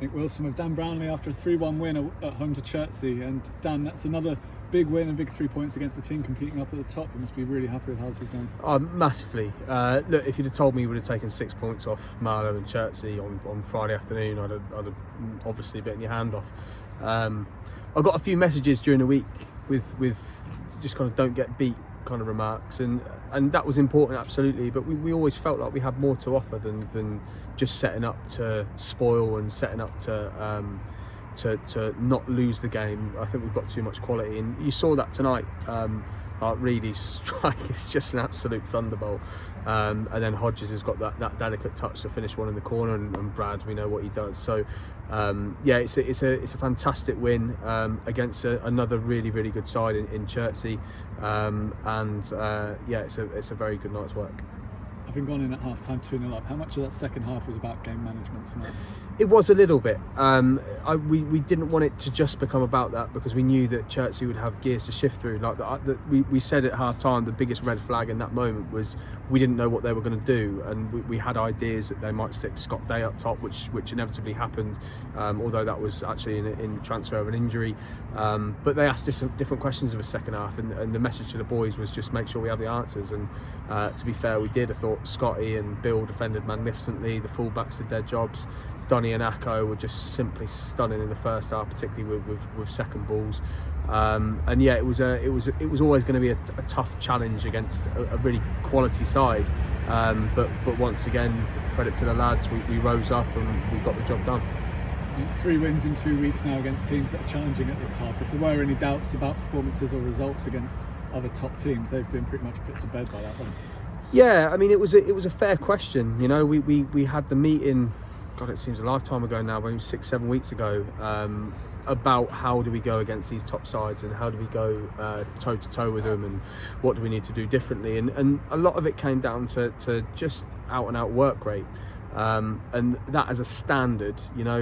Nick Wilson with Dan Brownlie after a 3-1 win at home to Chertsey. And Dan, that's another big win and big 3 points against the team competing up at the top. You must be really happy with how this is going. Massively. Look, if you'd have told me you would have taken 6 points off Marlow and Chertsey on Friday afternoon, I'd have obviously bitten your hand off. I got a few messages during the week with just kind of don't get beat kind of remarks, and that was important, absolutely, but we always felt like we had more to offer than just setting up to spoil and setting up to not lose the game. I think we've got too much quality, and you saw that tonight. Reid's strike is just an absolute thunderbolt, and then Hodges has got that delicate touch to finish one in the corner, and Brad, we know what he does. So it's a fantastic win against another really good side in Chertsey, it's a very good night's work. Having gone in at half-time 2-0 up, how much of that second half was about game management tonight? It was a little bit. We didn't want it to just become about that, because we knew that Chertsey would have gears to shift through. We said at half-time the biggest red flag in that moment was we didn't know what they were going to do, and we had ideas that they might stick Scott Day up top, which inevitably happened, although that was actually in transfer of an injury. But they asked different questions of a second half, and the message to the boys was just make sure we have the answers. And to be fair, we did. I thought Scotty and Bill defended magnificently. The full-backs did their jobs. Donny and Akko were just simply stunning in the first half, particularly with second balls. It was always going to be a tough challenge against a really quality side. But once again, credit to the lads, we rose up and we got the job done. It's 3 wins in 2 weeks now against teams that are challenging at the top. If there were any doubts about performances or results against other top teams, they've been pretty much put to bed by that one. Yeah, I mean, it was a fair question. You know, we had the meeting, God, it seems a lifetime ago now, maybe 6-7 weeks ago, about how do we go against these top sides and how do we go toe to toe with them and what do we need to do differently. And a lot of it came down to just out and out work rate. And that as a standard, you know,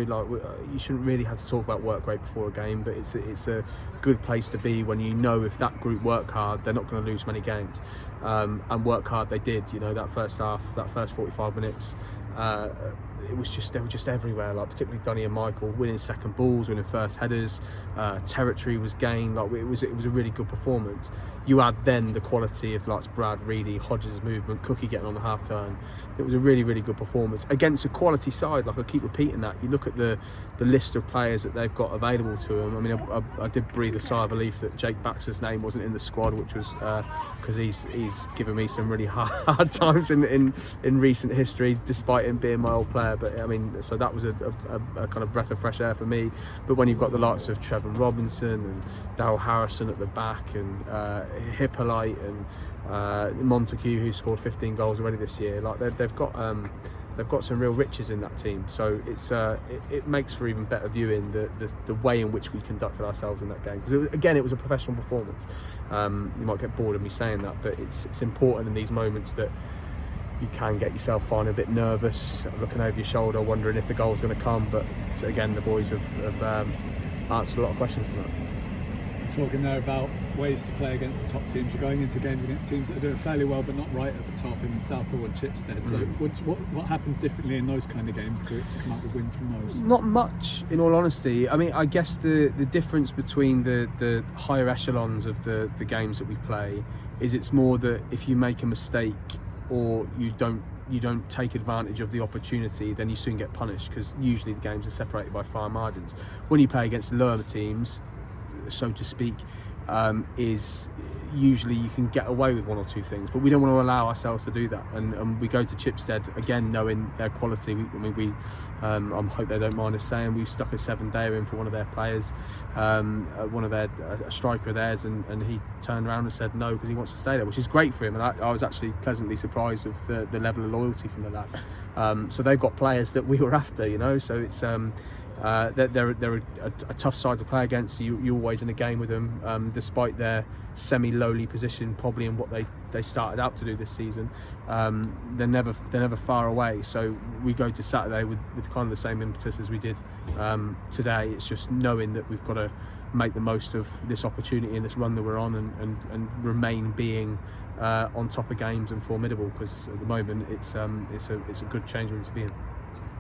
you shouldn't really have to talk about work rate before a game, but it's a good place to be when you know if that group work hard, they're not going to lose many games. And work hard they did. You know, that first half, that first 45 minutes, they were just everywhere. Like particularly Donny and Michael winning second balls, winning first headers. Territory was gained. It was a really good performance. You add then the quality of Brad, Reid, Hodges' movement, Cookie getting on the half turn. It was a really good performance against a quality side. I keep repeating that. You look at the list of players that they've got available to them. I mean, I did breathe a sigh of relief that Jake Baxter's name wasn't in the squad, which was because he's given me some really hard times in recent history, despite him being my old player. But I mean, so that was a kind of breath of fresh air for me. But when you've got the likes of Trevor Robinson and Darryl Harrison at the back, and Hippolyte and Montague, who scored 15 goals already this year, they've got some real riches in that team. So it makes for even better viewing the way in which we conducted ourselves in that game. Because it was a professional performance. You might get bored of me saying that, but it's important in these moments that you can get yourself feeling a bit nervous, looking over your shoulder, wondering if the goal's going to come. But again, the boys have answered a lot of questions tonight. Talking there about ways to play against the top teams. You're going into games against teams that are doing fairly well but not right at the top in Southall and Chipstead. So what happens differently in those kind of games to come up with wins from those? Not much, in all honesty. I mean, I guess the difference between the higher echelons of the games that we play is it's more that if you make a mistake or you don't take advantage of the opportunity, then you soon get punished, because usually the games are separated by fine margins. When you play against lower teams, so to speak, is usually you can get away with one or two things, but we don't want to allow ourselves to do that, and we go to Chipstead again knowing their quality. I hope they don't mind us saying we've stuck a 7-dayer in for one of their players, one of their a striker of theirs, and he turned around and said no because he wants to stay there, which is great for him, and I was actually pleasantly surprised of the level of loyalty from the lad. So they've got players that we were after, you know, so it's they're a tough side to play against. You're always in a game with them, despite their semi-lowly position, probably in what they started out to do this season. They're never far away. So we go to Saturday with kind of the same impetus as we did today. It's just knowing that we've got to make the most of this opportunity and this run that we're on, and remain being on top of games and formidable, because at the moment it's a good change room to be in.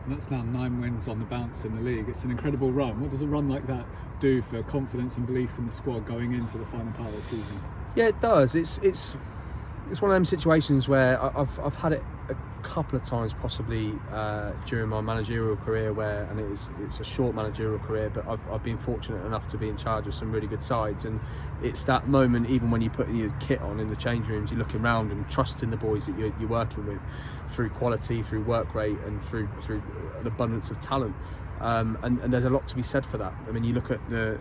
and that's now 9 wins on the bounce in the league. It's an incredible run. What does a run like that do for confidence and belief in the squad going into the final part of the season? Yeah, it does. It's one of them situations where I've had it a couple of times, possibly during my managerial career, where, and it's a short managerial career, but I've been fortunate enough to be in charge of some really good sides, and it's that moment, even when you put your kit on in the change rooms, you're looking around and trusting the boys that you're working with, through quality, through work rate, and through an abundance of talent. And there's a lot to be said for that. I mean, you look at the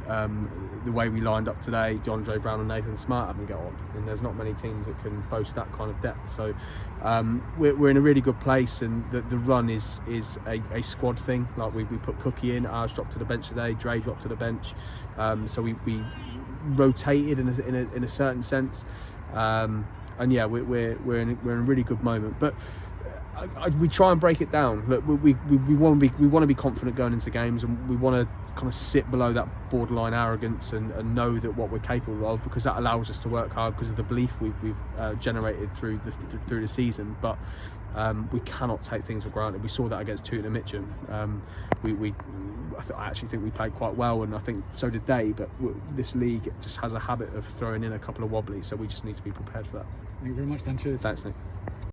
way we lined up today. John Brownlie and Nathan Smart haven't got on, and there's not many teams that can boast that kind of depth. So we're in a really good place, and the run is a squad thing. Like we put Cookie in, ours dropped to the bench today, Dre dropped to the bench, so we rotated in a certain sense, and yeah, we're in a really good moment. But we try and break it down. Look, we want to be confident going into games, and we want to kind of sit below that borderline arrogance and know that what we're capable of, because that allows us to work hard because of the belief we've generated through the season. But we cannot take things for granted. We saw that against Tooting and Mitcham. I actually think we played quite well, and I think so did they. But this league just has a habit of throwing in a couple of wobblies, so we just need to be prepared for that. Thank you very much, Dan. Cheers. Thanks, Nick.